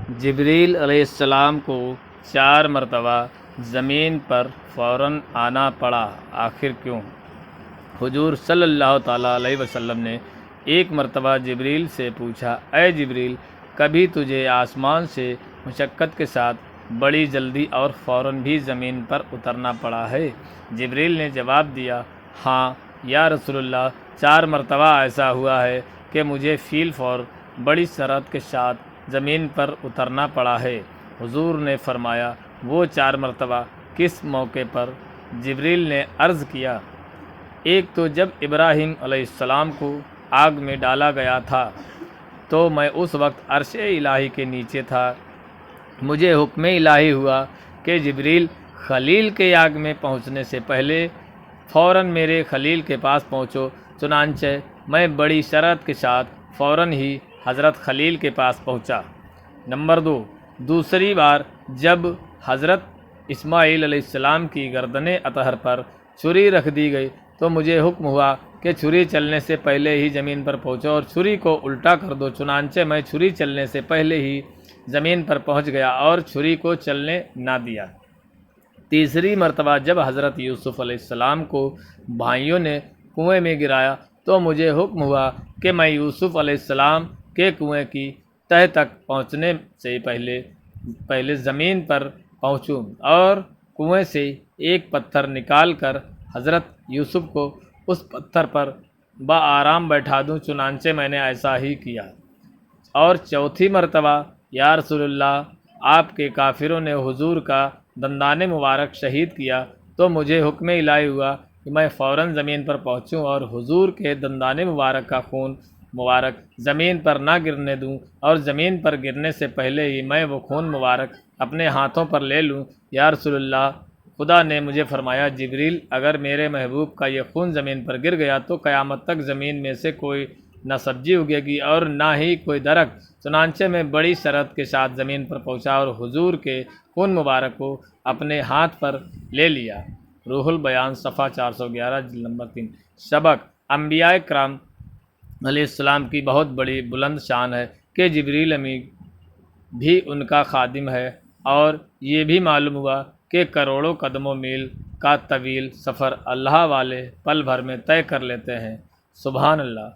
جبریل علیہ السلام کو 4 مرتبہ زمین پر فوراً آنا پڑا، آخر کیوں؟ حضور صلی اللہ تعالیٰ علیہ وسلم نے ایک مرتبہ جبریل سے پوچھا، اے جبریل، کبھی تجھے آسمان سے مشقت کے ساتھ بڑی جلدی اور فوراً بھی زمین پر اترنا پڑا ہے؟ جبریل نے جواب دیا، ہاں یا رسول اللہ، 4 مرتبہ ایسا ہوا ہے کہ مجھے فی الفور بڑی سرعت کے ساتھ زمین پر اترنا پڑا ہے۔ حضور نے فرمایا، وہ 4 مرتبہ کس موقع پر؟ جبریل نے عرض کیا، ایک تو جب ابراہیم علیہ السلام کو آگ میں ڈالا گیا تھا تو میں اس وقت عرش الہی کے نیچے تھا، مجھے حکم الہی ہوا کہ جبریل، خلیل کے آگ میں پہنچنے سے پہلے فوراً میرے خلیل کے پاس پہنچو۔ چنانچہ میں بڑی سرعت کے ساتھ فوراً ہی حضرت خلیل کے پاس پہنچا۔ نمبر 2، دوسری بار جب حضرت اسماعیل علیہ السلام کی گردن اطہر پر چھری رکھ دی گئی تو مجھے حکم ہوا کہ چھری چلنے سے پہلے ہی زمین پر پہنچو اور چھری کو الٹا کر دو۔ چنانچہ میں چھری چلنے سے پہلے ہی زمین پر پہنچ گیا اور چھری کو چلنے نہ دیا۔ تیسری مرتبہ جب حضرت یوسف علیہ السلام کو بھائیوں نے کنویں میں گرایا تو مجھے حکم ہوا کہ میں یوسف علیہ السلام کے کنویں کی تہ تک پہنچنے سے پہلے زمین پر پہنچوں اور کنویں سے ایک پتھر نکال کر حضرت یوسف کو اس پتھر پر بآرام بیٹھا دوں۔ چنانچہ میں نے ایسا ہی کیا۔ اور چوتھی مرتبہ، یا رسول اللہ، آپ کے کافروں نے حضور کا دندان مبارک شہید کیا تو مجھے حکم الہی ہوا کہ میں فوراً زمین پر پہنچوں اور حضور کے دندان مبارک کا خون مبارک زمین پر نہ گرنے دوں اور زمین پر گرنے سے پہلے ہی میں وہ خون مبارک اپنے ہاتھوں پر لے لوں۔ یا رسول اللہ، خدا نے مجھے فرمایا، جبریل، اگر میرے محبوب کا یہ خون زمین پر گر گیا تو قیامت تک زمین میں سے کوئی نہ سبزی اگے گی اور نہ ہی کوئی درخت۔ چنانچہ میں بڑی سرعت کے ساتھ زمین پر پہنچا اور حضور کے خون مبارک کو اپنے ہاتھ پر لے لیا۔ روح البیان صفحہ 411 جلد نمبر 3۔ سبق: انبیاء کرام علیہ السلام کی بہت بڑی بلند شان ہے کہ جبریل امین بھی ان کا خادم ہے، اور یہ بھی معلوم ہوا کہ کروڑوں قدموں میل کا طویل سفر اللہ والے پل بھر میں طے کر لیتے ہیں۔ سبحان اللہ۔